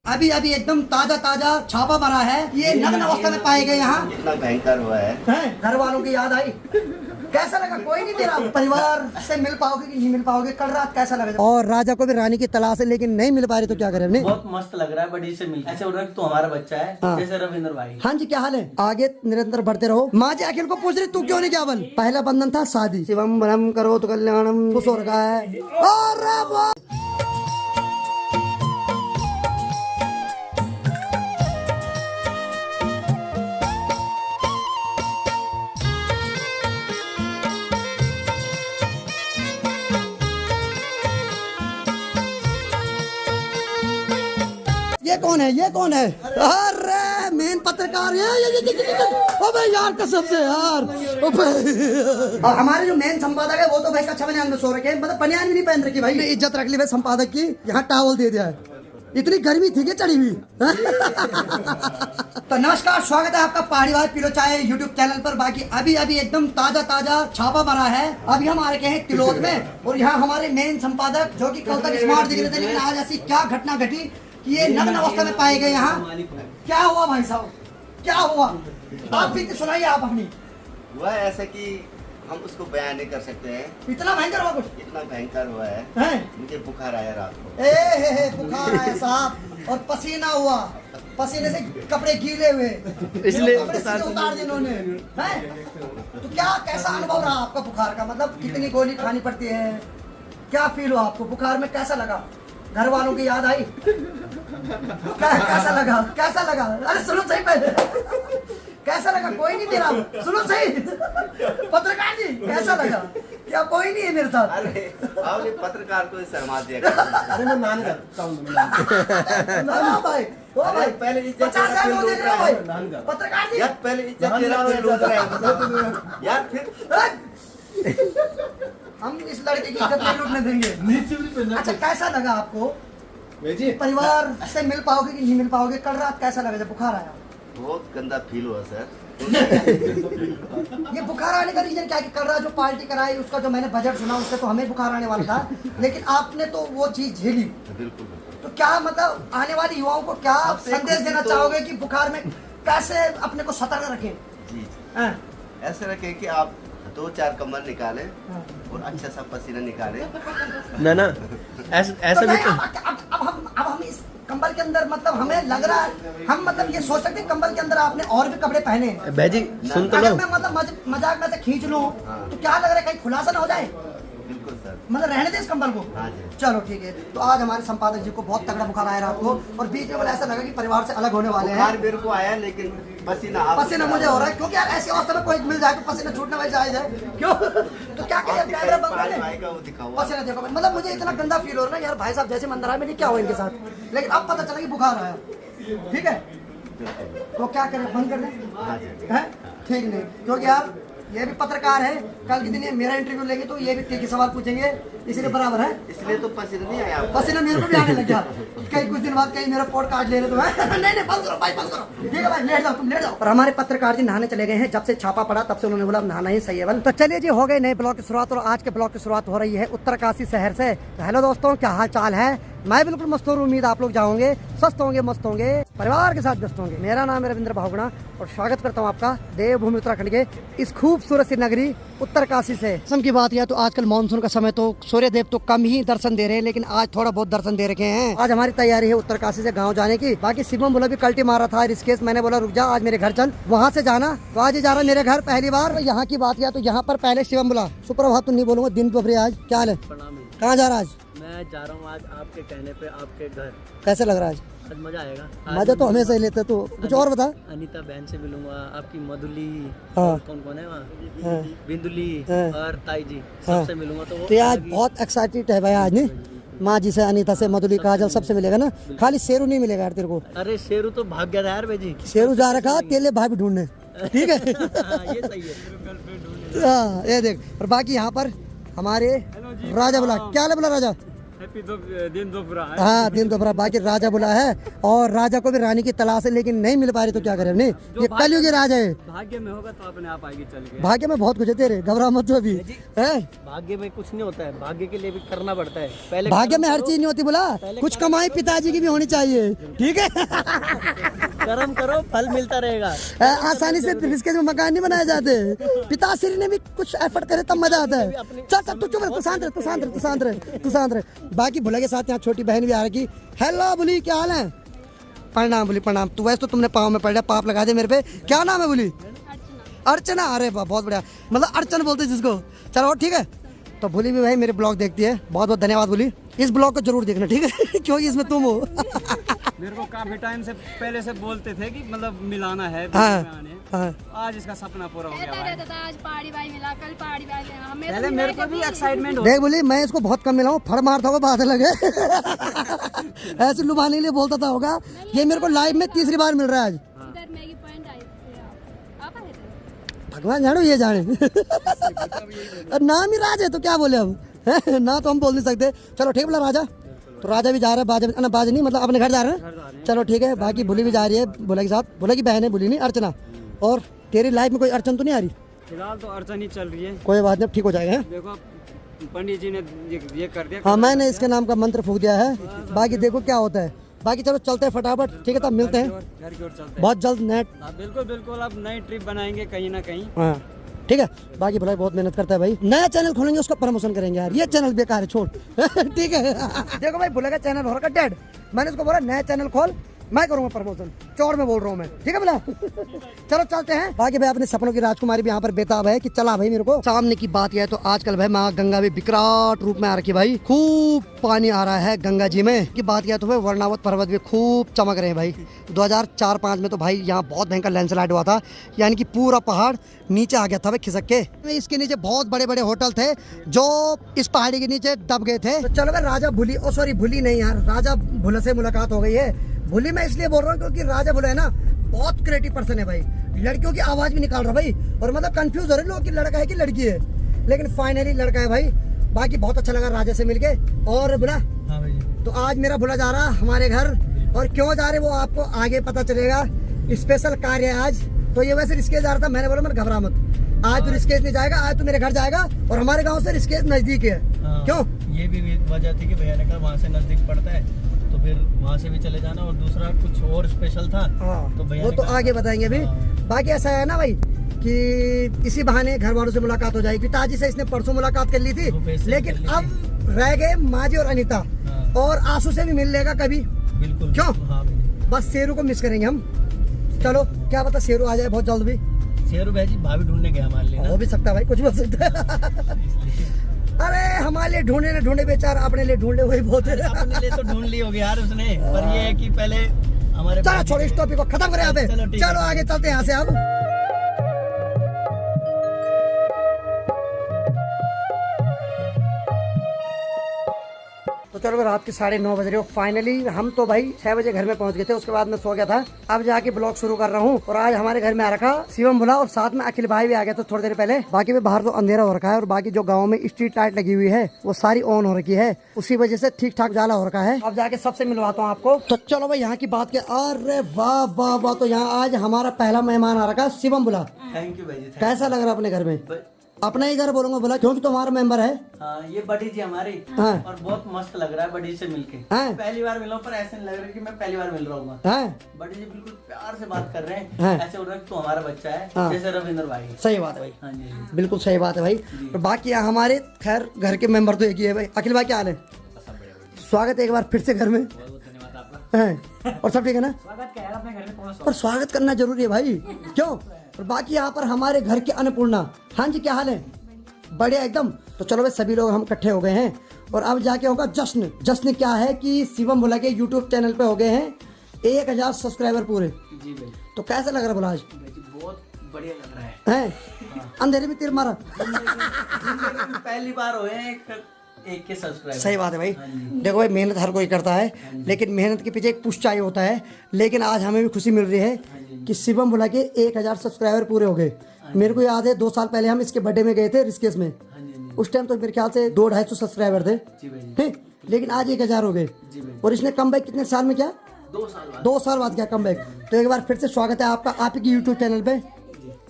अभी अभी एकदम ताजा ताजा छापा मारा है। ये नग्न अवस्था में पाए गए यहाँ। इतना भयंकर हुआ है। घर वालों की याद आई। कैसा लगा? कोई नहीं तेरा परिवार से मिल पाओगे कि नहीं मिल पाओगे? कल रात कैसा लगा? और राजा को भी रानी की तलाश है लेकिन नहीं मिल पा रही, तो क्या करें? नहीं बहुत मस्त लग रहा है, बड़ी से मिल ऐसे हो रहा है तो हमारा बच्चा है। हाँ। जैसे रविंद्र भाई। हाँ जी, क्या हाल है? आगे निरंतर बढ़ते रहो। माँ जी अखिल को पूछ रही तू क्यों नहीं क्या? बल पहला बंधन था शादी। शिवम बलम करो तो कल्याणम। खुश हो रखा है। और ये कौन है? ये कौन है? अरे मेन पत्रकार अबे यार कसम से यार। और हमारे जो मेन संपादक है वो तो भाई कच्छा बनियान में सो रखे हैं। मतलब बनियान भी नहीं पहन रखी भाई। इज्जत रख ली भाई संपादक की। यहाँ टावल दे दिया है। इतनी गर्मी थी कि चढ़ी हुई। तो नमस्कार, स्वागत है आपका पहाड़ी वाले पिलो चाय यूट्यूब चैनल पर। बाकी अभी अभी एकदम ताजा ताजा छापा मारा है। अभी हम आ रखे हैं तिलोद में और यहाँ हमारे मेन संपादक जो कि कल तक स्मार्ट दिख रहे थे लेकिन आज ऐसी क्या घटना घटी कि ये नग्न अवस्था में पाए गए यहाँ। क्या हुआ भाई साहब? क्या हुआ? आप भी सुनाइए आप अपनी। हुआ ऐसा कि हम उसको बयान नहीं कर सकते हैं। इतना भयंकर हुआ कुछ? इतना भयंकर हुआ है, मुझे बुखार आया रात को। ए बुखार आया साहब और पसीना हुआ। पसीने से कपड़े गीले हुए इसलिए कपड़े सीधे उतार दिए इन्होंने। तो क्या कैसा अनुभव रहा आपका बुखार का? मतलब कितनी गोली खानी पड़ती है? क्या फील हुआ आपको? बुखार में कैसा लगा? घर वालों की याद आई? कैसा लगा? कैसा लगा? अरे सुनो सही पहले। कैसा लगा? कोई नहीं तेरा। सुनो सही पत्रकार जी, कैसा लगा? क्या कोई नहीं है मेरे साथ? अरे आपने पत्रकार को शर्मा दिया। अरे मैं मान करता हूँ भाई। ओ भाई पहले इज्जत 50,000 लोग देख रहे हो भाई। पत्रकार जी यार पहले इज्जत दे रहा हूँ यार, फिर हम इस लड़के की इज्जत नहीं लूटने देंगे। अच्छा कैसा लगा आपको? परिवार से मिल पाओगे कि नहीं मिल पाओगे? कल रात कैसा लगा जब बुखार आया? बहुत गंदा फील हुआ सर। ये बुखार आने का रीजन क्या है कि कल रात जो पार्टी कराई उसका जो मैंने बजट सुना उससे तो हमें बुखार आने वाला था लेकिन आपने तो वो चीज झेली। बिल्कुल। तो क्या मतलब आने वाले युवाओं को क्या संदेश देना चाहोगे कि बुखार में कैसे अपने को सतर्क रखें? जी ऐसे रखें कि आप 2-4 कमर निकालें और अच्छा सा पसीना निकालें। ना ऐसा भी अब हम इस कंबल के अंदर मतलब हमें लग रहा है हम मतलब ये सोच सकते हैं कंबल के अंदर आपने और भी कपड़े पहने हैं। भाई जी सुन तो अगर लो। मैं मतलब मजाक में से खींच लूं तो क्या लग रहा है कहीं खुलासा ना हो जाए? बिल्कुल सर। मतलब रहने दे इस कंबल को। हाँ जी। चलो ठीक है। तो आज हमारे संपादक जी को बहुत तगड़ा बुखार आया रात को और बीच में ऐसा लगा कि परिवार से अलग होने वाले हैं। बुखार मेरे को आया लेकिन पसीना मुझे हो रहा है क्योंकि यार ऐसी अवस्था में कोई मिल जाए तो पसीना छूटने वाली जायज है। क्यों? तो क्या करें? कैमरा बंद कर दें? पसीना देखो मतलब मुझे इतना गंदा फील हो रहा है यार। भाई साहब जैसे मंदिर में नहीं क्या हुआ इनके साथ, लेकिन अब पता चला कि बुखार आया। ठीक है तो क्या करें? बंद कर दें? है ठीक नहीं क्योंकि यार ये भी पत्रकार है। कल के दिन ये मेरा इंटरव्यू लेंगे तो ये भी तीखे सवाल पूछेंगे इसलिए बराबर है। इसलिए तो पसीना नहीं आया। पसीना मेरे को भी आने लग गया। कहीं कुछ दिन बाद कहीं मेरा पोट काट ले रहे तो नहीं बंद करो भाई, बंद करो। ठीक है भाई लेट जाओ, तुम लेट जाओ। और हमारे पत्रकार जी नहाने चले गए हैं। जब से छापा पड़ा तब से उन्होंने बोला नहाना ही सही है। बल तो चलिए जी हो गए नए ब्लॉग की शुरुआत और आज के ब्लॉग की शुरुआत हो रही है उत्तरकाशी शहर से। तो हेलो दोस्तों, क्या हाल चाल है? मैं बिल्कुल मस्त हूँ। उम्मीद आप लोग जाओगे स्वस्थ होंगे, मस्त होंगे, परिवार के साथ व्यस्त होंगे। मेरा नाम है रविंद्र भावगुणा और स्वागत करता हूँ आपका देवभूमि उत्तराखंड के इस खूबसूरत सी नगरी उत्तरकाशी से। मौसम की बात यह तो आजकल मानसून का समय तो सूर्य देव तो कम ही दर्शन दे रहे हैं लेकिन आज थोड़ा बहुत दर्शन दे रखे हैं। आज हमारी तैयारी है उत्तरकाशी से गाँव जाने की। बाकी शिवम बोला भी कल्टी मारा था ऋषिकेश, मैंने बोला रुक जा आज मेरे घर चल, वहाँ से जाना। तो आज ही जा रहा मेरे घर पहली बार। यहाँ की बात किया तो यहाँ पर पहले शिवम बोला सुप्रभात तो नहीं बोलूंगा, दिन दोपहर। आज क्या हाल है? कहाँ जा रहा आज? मैं जा रहा हूँ आज आपके कहने पे आपके घर। कैसे लग रहा है आज मजा आएगा। मजा तो हमेशा ही लेते। तो कुछ और बता। अनीता बहन से मिलूंगा, आपकी मधुली, हाँ। कौन है वहाँ, हाँ। बिंदुली हाँ। और ताई जी हाँ। सबसे मिलूंगा। तो आज बहुत एक्साइटेड है भाई। आज नहीं माँ जी से, अनीता से, मधुली, काजल सबसे मिलेगा ना? खाली शेरू नहीं मिलेगा यार तेरे को। अरे शेरू तो भाग गया था यार भाई जी। शेरू जा रखा तेले भाभी ढूंढने। ठीक है ये सही है। हाँ ये देख। और बाकी यहाँ पर हमारे राजा बोला क्या बोला राजा दिन दोपहर है। हाँ दिन दोपहर। बाकी राजा बुला है और राजा को भी रानी की तलाश है लेकिन नहीं मिल पा रही, तो क्या करें? नहीं, ये कलयुगी राजा है। भाग्य में होगा तो अपने आप आएगी चल के। भाग्य में बहुत कुछ है तेरे, घबरा मत जो अभी है। भाग्य में कुछ नहीं होता है, भाग्य के लिए भी करना पड़ता है। पहले भाग्य में हर चीज नहीं होती, बोला कुछ कमाई पिताजी की भी होनी चाहिए, ठीक है। कर्म करो, फल मिलता रहेगा। आसानी से रिश्ते में मकान नहीं बनाए जाते, पिताश्री ने भी कुछ एफर्ट करे तब मजा आता है। चल चल तू चुप रह, तू शांत रह, तू शांत रह, तू शांत रह, तू शांत रह। बाकी भुला के साथ यहाँ छोटी बहन भी आ रही। हेलो बुली, क्या हाल है? प्रणाम बुली प्रणाम। तू वैसे तो तुमने पाँव में पड़ रहा, पाप लगा दे मेरे पे। क्या नाम है बुली? अर्चना। अरे वाह बहुत बढ़िया, मतलब अर्चन बोलते जिसको। चलो ठीक है। तो बुली भी भाई मेरे ब्लॉग देखती है, बहुत बहुत धन्यवाद बुली। इस ब्लॉग को जरूर देखना, ठीक है? क्योंकि इसमें तुम हो। मेरे को काफी टाइम से पहले से बोलते थे कि मतलब मिलाना है, हाँ। आज इसका सपना पूरा हो गया भाई। आज पहाड़ी भाई मिला, कल पहाड़ी भाई मिला। पहले मेरे को भी एक्साइटमेंट हो। देख बोली, मैं इसको बहुत कम मिला हूँ, फड़ मारता होगा बात लगे। ऐसे लुभाने के लिए बोलता था होगा। ये मेरे को लाइव में तीसरी बार मिल रहा है आज। इधर मैगी पॉइंट आई थी आप आए थे। भगवान जानो ये जाने। नाम ही राज है तो क्या बोले हम, ना तो हम बोल नहीं सकते। चलो ठीक बोला राजा। तो राजा भी जा रहा है, बाज नहीं मतलब अपने घर जा रहे हैं। चलो ठीक है। बाकी बुली भी जा रही है बुला के साथ। बुला की बहन है, बुली नहीं, अर्चना। और तेरी लाइफ में कोई अड़चन तो नहीं आ रही? फिलहाल तो अड़चन ही चल रही है। कोई बात नहीं, ठीक हो जाएगा। देखो पंडित जी ने ये कर दिया। हाँ मैंने इसके नाम का मंत्र फूक दिया है, बाकी देखो क्या होता है। बाकी चलो चलते हैं फटाफट, ठीक है? तब मिलते हैं घर की ओर चलते हैं। बहुत जल्द। नेट बिल्कुल बिल्कुल, अब नई ट्रिप बनाएंगे कहीं ना कहीं। हाँ ठीक है। बाकी भलाई बहुत मेहनत करता है भाई। नया चैनल खोलेंगे उसका प्रमोशन करेंगे यार, ये चैनल बेकार है, छोड़। ठीक है। देखो भाई भुला का चैनल हो रखा डेड। मैंने उसको बोला नया चैनल खोल, मैं करूंगा प्रमोशन। चौड़ में बोल रहा हूँ मैं, ठीक है बोला। चलो चलते हैं। बाकी भाई अपने सपनों की राजकुमारी भी यहाँ पर बेताब है कि चला भाई मेरे को। सामने की बात यह है तो आजकल भाई माँ गंगा भी विकराट रूप में आ रखी भाई। खूब पानी आ रहा है गंगा जी में। की बात यह तो भाई वर्णावत पर्वत भी खूब चमक रहे हैं भाई। 2004-05 में तो भाई यहाँ बहुत भयंकर लैंडस्लाइड हुआ था, यानी कि पूरा पहाड़ नीचे आ गया था भाई खिसक के। इसके नीचे बहुत बड़े बड़े होटल थे जो इस पहाड़ी के नीचे दब गए थे। तो चलो भाई राजा भुली, ओ सॉरी भुली नहीं यार, राजा भुला से मुलाकात हो गई है। भुली मैं इसलिए बोल रहा हूँ क्योंकि राजा भुला है ना बहुत क्रिएटिव पर्सन है भाई। लड़कियों की आवाज भी निकाल रहा भाई, और मतलब कंफ्यूज हो रहे लोग कि लड़का है कि लड़की है, लेकिन फाइनली लड़का है भाई। बाकी बहुत अच्छा लगा राजा से मिलके। और भुला तो आज मेरा भुला जा रहा हमारे घर, और क्यों जा रहे वो आपको आगे पता चलेगा। स्पेशल कार्य है आज। तो ये वैसे ऋषिकेश जा रहा था, मैंने बोला मैं घबरा मत, आज तो ऋषिकेश नहीं जाएगा, आज तो मेरे घर जाएगा। और हमारे गाँव से ऋषिकेश नजदीक है। क्यों? ये भी वजह थी कि भैया ने कहा वहाँ से नजदीक पड़ता है, तो फिर वहाँ से भी चले जाना। और दूसरा कुछ और स्पेशल था तो भैया वो तो आगे बताएंगे अभी। बाकी ऐसा है ना भाई कि इसी बहाने घर वालों से मुलाकात हो जाएगी। पिताजी से इसने परसों मुलाकात कर ली थी, लेकिन अब रह गए माजी और अनीता। और आंसू से भी मिल लेगा कभी। बिल्कुल। क्यों? हाँ बस शेरू को मिस करेंगे हम। चलो क्या पता शेरू आ जाए बहुत जल्द भी। शेरू भाई जी भाभी ढूंढने गया हमारे लिए। हो भी सकता है भाई, कुछ भी हो सकता है। अरे हमारे लिए ढूंढे न ढूंढे बेचारा, अपने लिए ढूंढे हुए बहुत है। अपने लिए तो ढूंढ ली होगी यार उसने, पर ये है कि पहले हमारे। चलो छोड़ो इस टॉपिक को, खत्म करें यहाँ पे। चलो आगे चलते हैं यहाँ से अब। तो चलो भाई रात के 9:30 बज रहे हो। फाइनली हम तो भाई 6 बजे घर में पहुंच गए थे, उसके बाद मैं सो गया था। अब जाके ब्लॉग शुरू कर रहा हूँ। और आज हमारे घर में आ रखा शिवम भुला, और साथ में अखिल भाई भी आ गया था थोड़ी देर पहले। बाकी भी बाहर तो अंधेरा हो रखा है, और बाकी जो गाँव में स्ट्रीट लाइट लगी हुई है वो सारी ऑन हो रखी है, उसी वजह से ठीक ठाक जाला हो रखा है। अब जाके सबसे मिलवाता हूँ आपको। तो चलो भाई यहाँ की बात के। अरे वाह वाह वाह, तो यहाँ आज हमारा पहला मेहमान आ रखा शिवम भुला। थैंक यू भाई जी। कैसा लग रहा है अपने घर में? अपना ही घर बोलूंगा बोला, क्योंकि तुम्हारा मेंबर है। हाँ, ये बड़ी जी हमारी। हाँ। और बहुत मस्त लग रहा है बड़ी से मिलके। हाँ। पहली बार मिला हूं, पर ऐसे नहीं लग रहा है कि मैं पहली बार मिल रहा हूँ। हाँ। बड़ी जी बिल्कुल प्यार से बात कर रहे हैं। हाँ। ऐसे हो रहा है कि तू हमारा बच्चा है। हाँ। जैसे रविंद्र भाई। सही बात है भाई। हाँ जी बिल्कुल सही बात है भाई। तो बाकी यहाँ हमारे खैर घर के मेंबर तो एक ही है भाई। अखिल भाई क्या हाल है? स्वागत है एक बार फिर से घर में। धन्यवाद आपका। हैं? और सब ठीक है ना? स्वागत क्या है अपने घर में, कौन सा? और स्वागत करना जरूरी है भाई। क्यों? और बाकी यहाँ पर हमारे घर की अन्नपूर्णा। हाँ जी क्या हाल है? बढ़िया एकदम। तो चलो भाई सभी लोग हम इकट्ठे हो गए हैं, और अब जाके होगा जश्न। जश्न क्या है कि शिवम भुला के यूट्यूब चैनल पे हो गए हैं 1000 सब्सक्राइबर पूरे। जी भाई। तो कैसा लग रहा है भुला आज? बहुत बढ़िया लग रहा है। अंधेरे में तीर मारा। पहली बार हुए हैं एक के सब्सक्राइबर। सही बात है भाई। देखो भाई मेहनत हर कोई करता है, लेकिन मेहनत के पीछे एक पुश चाहिए होता है। लेकिन आज हमें भी खुशी मिल रही है कि शिवम भुला के 1000 सब्सक्राइबर पूरे हो गए। मेरे को याद है 2 साल पहले हम इसके बर्थडे में गए थे ऋषिकेश में। उस टाइम तो मेरे ख्याल से 200-250 सब्सक्राइबर थे। लेकिन आज 1000 हो गए। जी भाई। और इसने कम बैक कितने साल में किया? 2 साल बाद। 2 साल बाद किया कम बैक। तो एक बार फिर से स्वागत है आपका आप ही की यूट्यूब चैनल पे,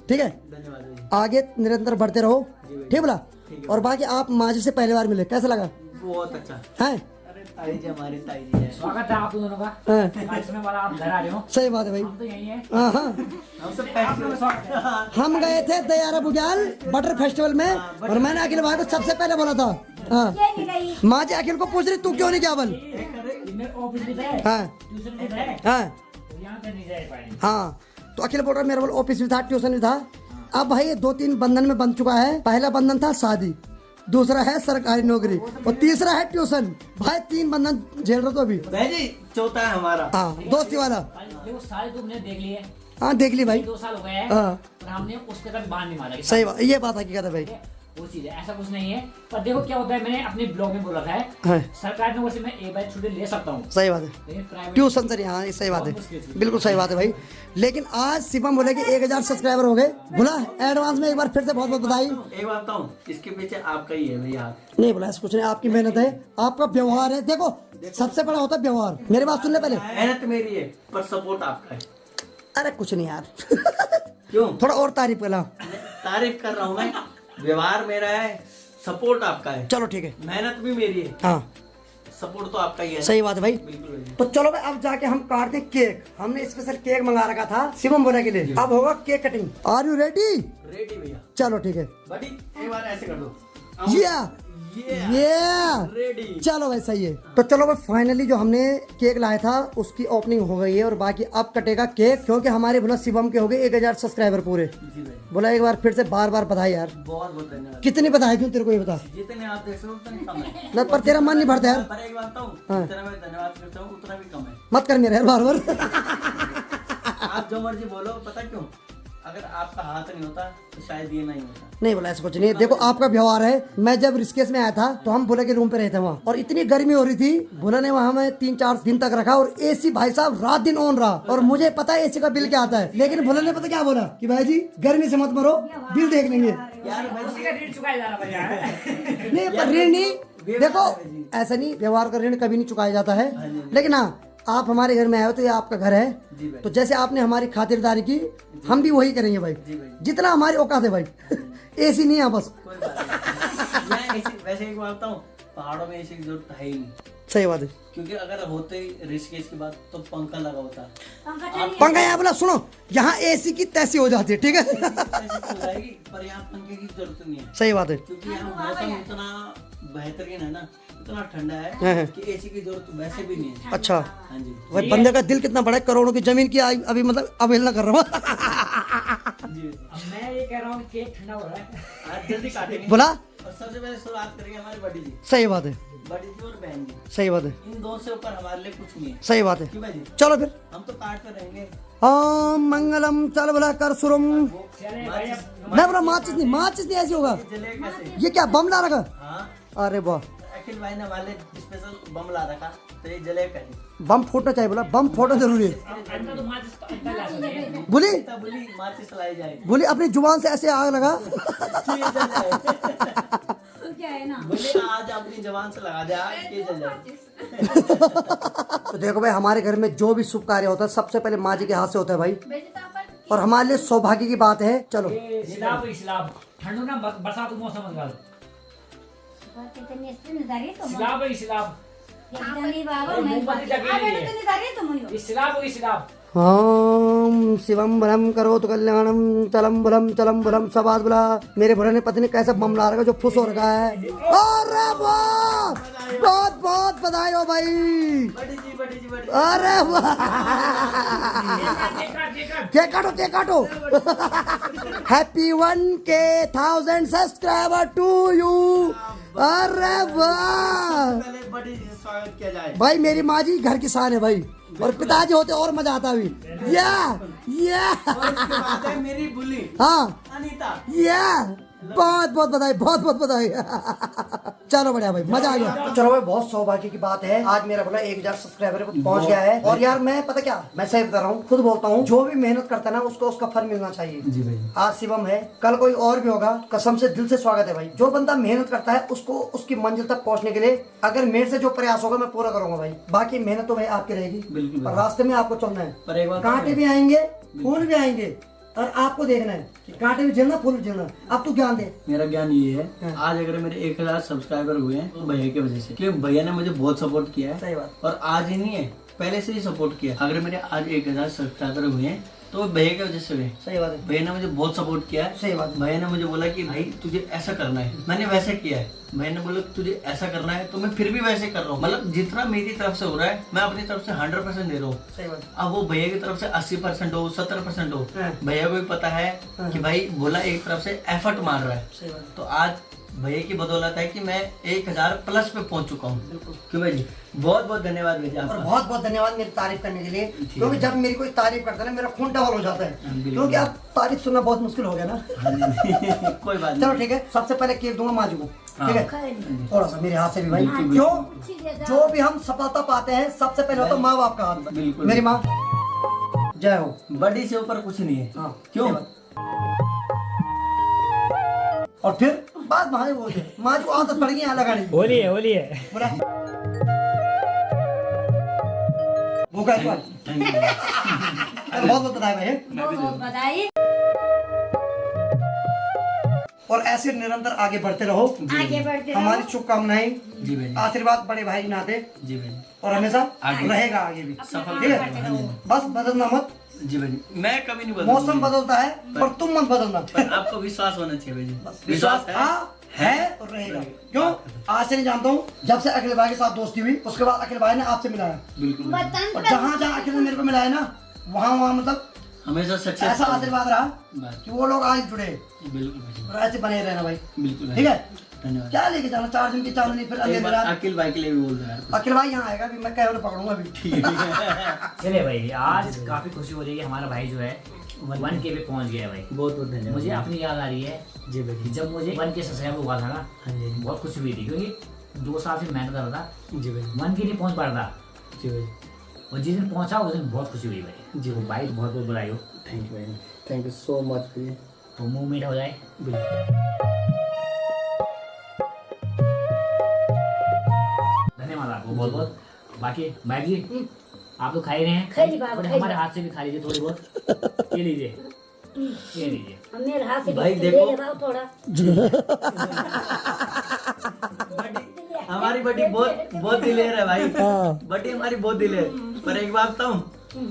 ठीक है। धन्यवाद भाई। आगे निरंतर बढ़ते रहो, ठीक बोला। और बाकी आप माँ जी से पहली बार मिले, कैसा लगा? बहुत अच्छा। है अरे ताई जी, हमारी ताई जी है। स्वागत है आप दोनों का। हाँ। आज समय वाला आप घर आ रहे हो। सही बात है भाई। हम तो यही है। हाँ हाँ हम सब आप लोगों का स्वागत है। हम गए थे दयारा बुग्याल बटर फेस्टिवल में, और मैंने अखिल भाई को सबसे पहले बोला था। हाँ माँ जी अखिल को पूछ रही तू क्यों नहीं गया बल? मेरे ऑफिस भी है, हाँ ट्यूशन भी है, हाँ तो यहाँ पे नहीं जा पाएंगे। हाँ। तो अखिल बोल रहा मेरे बोल ऑफिस भी था, ट्यूशन भी था। अब भाई 2-3 बंधन में बन चुका है। पहला बंधन था शादी, दूसरा है सरकारी नौकरी, और तीसरा है ट्यूशन। भाई 3 बंधन झेल रहे तो अभी। भाई जी चौथा है हमारा। हाँ दोस्ती वाला। देखो सारे तुमने देख लिए, हाँ देख ली भाई। 2 साल हो गए हैं हाँ और हमने उसके तक बांध नहीं मारा। सही बात, ये बात हकीकत है भाई। वो चीज है, ऐसा कुछ नहीं है। पर देखो क्या होता है, मैंने अपने ब्लॉग में बोला था हाँ सरकारी नौकरी से मैं एक बार छुट्टी ले सकता हूँ, सही बात है। लेकिन प्राइवेट ट्यूशन से नहीं, हाँ ये सही बात बहुत मुश्किल है, थी। बिल्कुल सही बात है भाई। लेकिन आज शिवम बोले कि 1000 सब्सक्राइबर हो गए। बोला एडवांस में एक बार फिर से बहुत बहुत बधाई। एक बात बताऊं, इसके पीछे आपका ही है भैया। नहीं बोला ऐसा कुछ नहीं, आपकी मेहनत है, आपका व्यवहार है। देखो सबसे बड़ा होता है व्यवहार। मेरी बात सुन ले पहले। मेहनत मेरी है पर सपोर्ट आपका है। अरे कुछ नहीं यार क्यों? थोड़ा और तारीफ कर ला। तारीफ कर रहा हूँ मैं। व्यवहार मेरा है, सपोर्ट आपका है। चलो ठीक है। मेहनत भी मेरी है, हाँ सपोर्ट तो आपका ही है। सही बात है भाई। बिल्कुल भैया। तो चलो भाई अब जाके हम काटते हैं केक। हमने स्पेशल केक मंगा रखा था शिवम बोले के लिए। अब होगा cake cutting. Are you ready? Ready भैया। चलो ठीक है। बड़ी एक बार ऐसे कर दो। ये रेडी। चलो भाई सही है। तो चलो भाई फाइनली जो हमने केक लाया था उसकी ओपनिंग हो गई है, और बाकी अब कटेगा केक, क्योंकि हमारे बोला शिवम के हो गए 1000 सब्सक्राइबर पूरे। जी भाई, बोला एक बार फिर से बार बार बधाई यार। बहुत बहुत धन्यवाद। कितनी बधाई क्यों तेरे को ये बता जितने आप देख सकते हो उतने कम है। ना, पर तेरा मन नहीं भरता यार। पर एक बात बताऊं, हाँ। जितना मैं धन्यवाद करता हूँ उतना भी कम है। मत कर मेरा यार बार बार आप जो मर्जी बोलो, पता क्यों? अगर आपका हाथ नहीं होता तो शायद ये नहीं होता। नहीं बोला ऐसा कुछ नहीं है। देखो आपका व्यवहार है। मैं जब ऋषिकेश में आया था तो हम भोले के रूम पे रहे थे वहाँ, और इतनी गर्मी हो रही थी। भोला ने वहाँ हमें 3-4 दिन तक रखा, और एसी भाई साहब रात दिन ऑन रहा। और मुझे पता है एसी का बिल क्या आता है, लेकिन भोले ने पता क्या बोला कि भाई जी गर्मी से मत मरो, बिल देख लेंगे। यार उसी का ऋण चुकाया जा रहा भैया। नहीं पर ऋण नहीं, देखो ऐसा नहीं, व्यवहार का ऋण कभी नहीं चुकाया जाता है। लेकिन हाँ आप हमारे घर में आए हो तो ये आपका घर है, जी भाई। तो जैसे आपने हमारी खातिरदारी की हम भी वही करेंगे भाई, जी भाई। जितना हमारी औकात है भाई। एसी नहीं है बस। कोई बात नहीं। मैं वैसे एक बात बताऊं, पहाड़ों में एसी की जरूरत है ही नहीं। सही बात है। क्योंकि अगर होते ही ऋषिकेश की बात तो पंखा लगा होता। पंखा यहाँ बोला सुनो, यहाँ एसी की तैसी हो जाती है, ठीक है। ऐसी तो हो जाएगी, पर यहाँ पंखे की जरूरत नहीं है। सही बात है। क्योंकि यहाँ मौसम इतना बेहतरीन है ना, इतना ठंडा हाँ, है हाँ। कि एसी की जरूरत वैसे भी नहीं है। अच्छा हाँ जी। भाई बंदे का दिल कितना बड़ा है, करोड़ों की जमीन की अभी मतलब अवहेलना कर रहा हूँ। जी। अब मैं ये कह रहा हूँ केक ठंडा हो रहा है, आज जल्दी काटेंगे। बोला और सबसे पहले शुरुआत करेंगे हमारी बड़ी जी। सही बात है, बड़ी जी और बहन जी। सही बात है, इन दो से ऊपर हमारे लिए कुछ नहीं है। सही बात है। क्यों भाई जी? चलो फिर हम तो काटते रहेंगे। ओम मंगलम चल बोला कर सुरम। चले भाई अब मैं बोला माचिस नहीं ऐसी होगा। ये जलेगा कैसे? ये क्या बम ला रखा? हाँ, अरे वाह, अखिल भाई ने वाले स्पेशल बम ला रखा, तो ये जलेगा कैसे? बम फोड़ना चाहिए। बोला बम फोड़ना जरूरी है। अंदर तो माचिस तो अंदर ला सकते हैं। बोली तब बोली माचिस लाई जाएगी। बोली अपनी जुबान से ऐसे आग लगा। कि ये जल जाए। क्या है ना बोले आज अपनी जबान से लगा दे, आज ये जल जाए। तो देखो भाई हमारे घर में जो भी शुभ कार्य होता है सबसे पहले माँ जी के हाथ से होता है भाई, वेजिटेबल और हमारे लिए सौभाग्य की बात है। चलो ये सिलाब इस्लाब ठंडू ना बरसात मौसम लगा दो। सिलाब इस्लाब इस्लाब हम शिवम बलम करो तो कल्याणम चलम बलम चलम बलम। सब आज बोला मेरे भोले ने पता नहीं कैसा बम ला रखा जो फुस हो रखा है। अरे वाह, बहुत बहुत बधाई हो भाई। बड़ी जी, बड़ी जी, बड़ी जी। अरे वाह, केक काटो केक काटो। Happy 1K1000 subscriber to you. अरे वाह पहले बड़ी जी से स्वागत किया जाए। भाई, मेरी माँ जी घर की शान है भाई, और पिताजी होते और मजा आता भी। या और उसके बाद है मेरी बुली हाँ अनीता। या बहुत बहुत बधाई, बहुत बहुत बधाई। चलो बढ़िया भाई, मजा आ गया। चलो भाई, बहुत सौभाग्य की बात है, आज मेरा बोला 1000 सब्सक्राइबर पहुंच गया है। और यार मैं पता क्या, मैं सही बता रहा हूँ, खुद बोलता हूँ, जो भी मेहनत करता है ना उसको उसका फल मिलना चाहिए। जी भाई। आज शिवम है, कल कोई और भी होगा। कसम से दिल से स्वागत है भाई। जो बंदा मेहनत करता है उसको उसकी मंजिल तक पहुंचने के लिए अगर मेरे से जो प्रयास होगा मैं पूरा करूंगा भाई। बाकी मेहनत तो भाई आपकी रहेगी, बिल्कुल और रास्ते में आपको चलना है। पर एक बात कांटे भी आएंगे, फूल भी आएंगे, और आपको देखना है कि कांटे भी झेलना, फूल भी झेलना। अब तू ज्ञान दे। मेरा ज्ञान ये है, आज अगर मेरे 1000 सब्सक्राइबर हुए हैं तो भैया की वजह से, क्योंकि भैया ने मुझे बहुत सपोर्ट किया है। सही बात। और आज ही नहीं है, पहले से ही सपोर्ट किया। अगर मेरे आज 1000 सब्सक्राइबर हुए हैं तो भैया की वजह से हुए। सही बात है। भैया ने मुझे बहुत सपोर्ट किया है। सही बात। भैया ने मुझे बोला कि भाई तुझे ऐसा करना है, मैंने वैसे किया है। भैया ने बोला तुझे ऐसा करना है तो मैं फिर भी वैसे कर रहा हूँ। मतलब जितना मेरी तरफ से हो रहा है मैं अपनी तरफ से 100% दे रहा हूँ। सही बात। अब वो भैया की तरफ से 80% हो, 70% हो, हाँ। भैया को भी पता है कि भाई भोला एक तरफ से एफर्ट मार रहा है। सही बात। तो आज भैया की बदौलत है कि मैं 1000 प्लस पे पहुंच चुका हूँ। क्यों भाई जी, बहुत बहुत धन्यवाद भैया और आपका। बहुत बहुत धन्यवाद मेरी तारीफ करने के लिए, क्योंकि जब मेरी कोई तारीफ करता है ना मेरा खून डबल हो जाता है। बिल्कुल। क्योंकि अब तारीफ सुनना बहुत मुश्किल हो गया ना। कोई बात चलो नहीं। ठीक है, सबसे पहले केक दूंगा माजू को, ठीक है? हाँ। थोड़ा सा मेरे हाथ से भी भाई। बिल्कुल, क्यों, जो भी हम सफलता पाते हैं सबसे पहले होता है माँ बाप का हाथ। बिल्कुल। मेरी माँ जय हो। बड़ी से ऊपर कुछ नहीं है। हाँ, क्यों? सही बात। और फिर बात माँ बोलते, माँ को आदत पड़ गई यहाँ लगाने की। होली है, होली है। बोला भूखा है बहुत बहुत बधाई भाई। बहुत बधाई। और ऐसे निरंतर आगे बढ़ते रहो, आगे बढ़ते रहो। हमारी शुभकामनाएं, जी भाई। आशीर्वाद बड़े भाई नाते, जी भाई। और हमेशा आगे। रहेगा आगे भी। सफल ठीक बढ़ते है, रहो। बस बदलना मत। जी भाई, मैं कभी नहीं बदलूंगा। मौसम बदलता है पर तुम मत बदलना। पर आपको विश्वास होना चाहिए भाई जी। विश्वास है और रहेगा। क्यों, आज से नहीं जानता हूँ, जब से अखिल भाई के साथ दोस्ती हुई उसके बाद अखिल भाई ने आपसे मिलाया। बिल्कुल भाई। और जहाँ जहाँ अखिल ने मेरे को मिलाया ना, वहाँ वहाँ मतलब हमेशा सक्सेस। ऐसा आशीर्वाद रहा बस। कि वो लोग आज जुड़े, बिल्कुल भाई। और ऐसे बने रहना भाई। बिल्कुल भाई। ठीक है, धन्यवाद। क्या लेके जाना, 4 दिन की चांदनी फिर अगले एक बार रात। अखिल भाई के लिए भी बोल दो यार कुछ। अखिल भाई यहाँ आएगा भी, मैं कैमरा पकड़ूंगा अभी। ठीक है। चलिए भाई, आज काफी खुशी हो रही है कि हमारा भाई जो है 1K पे पहुंच गया है भाई। बहुत बहुत धन्यवाद। मुझे अपनी याद आ रही है जी भाई। जब मुझे 1K सब्सक्राइबर हुआ था ना, हाँ जी। बहुत खुशी हुई थी, क्योंकि 2 साल से मेहनत कर रहा था, जी भाई। 1K नहीं पहुंच पा रहा था। जी भाई। और जिस दिन पहुंचा उस दिन बहुत खुशी हुई भाई। जी तो भाई बहुत बहुत बधाई हो। थैंक यू भाई, थैंक यू सो मच भाई। तो मुंह मीठा हो जाए। धन्यवाद आपको बहुत बहुत। बाकी भाई जी आप तो खा ही रहे हैं, खाइए बाबा, और खाइए। हमारे हाथ से भी खा लीजिए थोड़ी बहुत। ये लीजिए, ये लीजिए। मेरे हाथ से भाई ले देखो। लेना थोड़ा। हमारी बड़ी बहुत बहुत दिलेर है भाई। बड़ी हमारी बहुत दिलेर। पर एक बात बताऊं,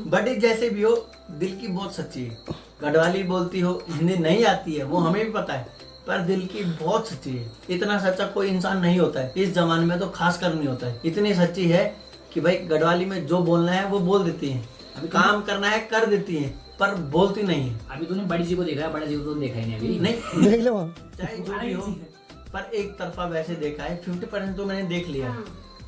बड़ी जैसे भी हो दिल की बहुत सच्ची है। गढ़वाली बोलती हो, हिंदी नहीं आती है वो हमें भी पता है, पर दिल की बहुत सच्ची है। इतना सच्चा कोई इंसान नहीं होता है इस जमाने में, तो खास कर नहीं होता है। इतनी सच्ची है कि भाई गढ़वाली में जो बोलना है वो बोल देती है, अभी काम करना है कर देती है, पर बोलती नहीं है। अभी तूने बड़ी जी को देखा है, बड़ा जी को तो देखा ही नहीं अभी। नहीं, देख लो चाहे जो भी हो, पर एक तरफा वैसे देखा है। 50% तो मैंने देख लिया है,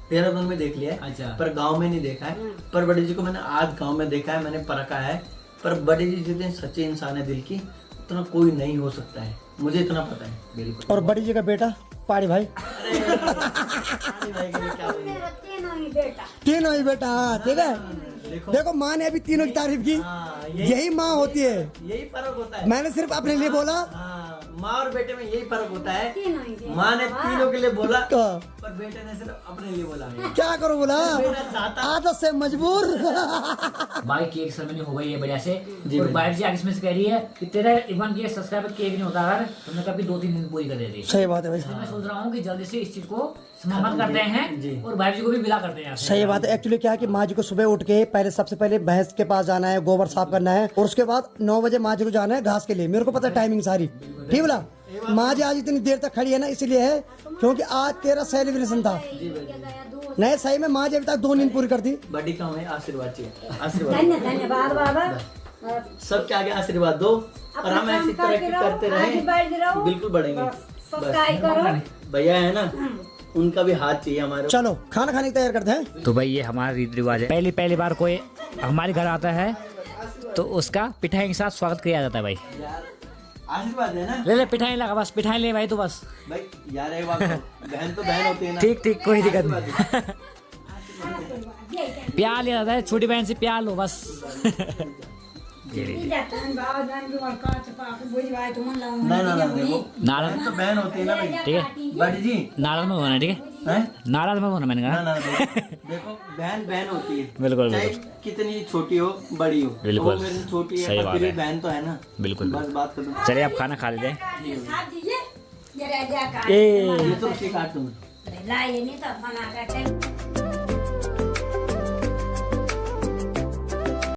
देहरादून में देख लिया है। अच्छा। पर गांव में नहीं देखा है। पर बड़ी जी को मैंने आज गांव में देखा है, मैंने परखा है। पर बड़ी जी जितने सच्चे इंसान है दिल की, उतना कोई नहीं हो सकता है, मुझे इतना पता है। बिल्कुल। और बड़ी जी का बेटा पाड़ी भाई, अरे भाई के लिए क्या बोलूं? मेरा तीनों ही बेटा। तीनों ही बेटा। ठीक है, देखो देखो माँ ने अभी तीनों की तारीफ की। हाँ, यही माँ होती है। यही फर्क होता है। मैंने सिर्फ अपने लिए बोला। हाँ, माँ और बेटे में यही फर्क होता है। तीनों ही बेटा। माँ ने तीनों के लिए बोला, का पर बेटे ने सिर्फ अपने लिए बोला। क्या करो बोला, बेटा चाहता। आदत से मजबूर। भाई केक सेरेमनी हो गई है बढ़िया से। जी और भाई। बाइट जी आगे इसमें से कह रही है कि तेरा 1K सब्सक्राइबर केक नहीं होता अगर तुमने कभी 2-3 दिन पूरी कर देती। सही बात है भाई, इसलिए मैं सोच रहा हूँ कि जल्दी से इस चीज को समाप्त करते जी। हैं और बाइट जी को भी विदा करते हैं। सही बात है। एक्चुअली क्या है कि माँ जी को सुबह उठ के पहले सबसे पहले भैंस के पास जाना है, गोबर साफ करना है, और उसके बाद 9 बजे माँ जी को जाना है घास के लिए। मेरे को पता है टाइमिंग सारी, ठीक बोला। माँ जी आज इतनी देर तक खड़ी है ना, इसलिए है क्योंकि आज तेरा सेलिब्रेशन था। नहीं सही में माँ जी अभी तक 2 नींद पूरी कर दी। बड़ी का हमें आशीर्वाद चाहिए, आशीर्वाद। धन्यवाद बाबा। सबके आगे आशीर्वाद दो और हम अपना ऐसी काम तरक्की करते आगे बढ़ रहें, रहो। बिल्कुल बढ़ेंगे। सब्सक्राइब करो। भैया है ना, उनका भी हाथ चाहिए हमारे। चलो खाना खाने की तैयार करते हैं। तो भाई ये हमारा रीति रिवाज है, पहली बार कोई हमारे घर आता है तो उसका पिठाई के साथ स्वागत किया जाता है भाई। आशीर्वाद है ना ले पिठाई लगा, बस पिठाई ले भाई तू बस। भाई यार एक बात तो, बहन तो बहन होती है ना। ठीक ठीक, कोई दिक्कत आशीर्वाद नहीं। दे। प्यार लिया जाता है, छोटी बहन से प्यार लो बस। ये लीजिए। नहीं ना देखो, नाराज बहन तो बहन होती है ना भाई। ठीक है, बड़ी जी नाराज मत होना, ठीक है, हैं? नाराज मत होना, मैंने ना कहा। ना देखो बहन बहन होती है, बिल्कुल चाहे बिल्कुल कितनी छोटी हो बड़ी हो। बिल्कुल। वो मेरे से छोटी है सही पर बात फिर भी है। बहन तो है ना। बिल्कुल बस बिल्कुल। बात खत्म। चलिए आप खाना खा लीजिए। ये ए ये तो उसकी काट दूंगा। ला ये नहीं तो बना कर